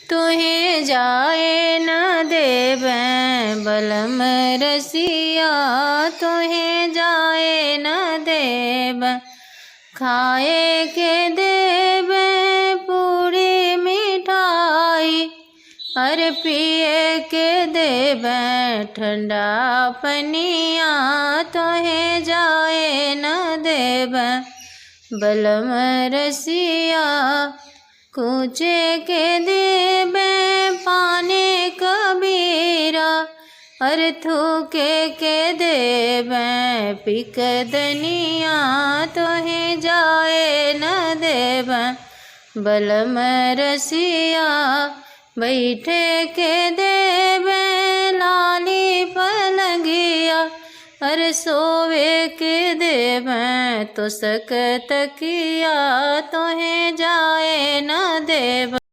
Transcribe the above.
तुहे जाए न देबै बलम रसिया, तुहे जाए न देबै। खाए के देबै पूरी मिठाई, अरे पिए के देबै ठंडा पनिया, तुहे जाए न देबै बलम रसिया। कूचे के देबै पाने कबीरा, अरे थूके के देबै पिकदनिया, तुहे जाए न देबै बलम रसिया। बैठे के देबै लाली पलंगिया, अरे सोवे के देबै तो सक तकिया, तुहे जाए न देबै।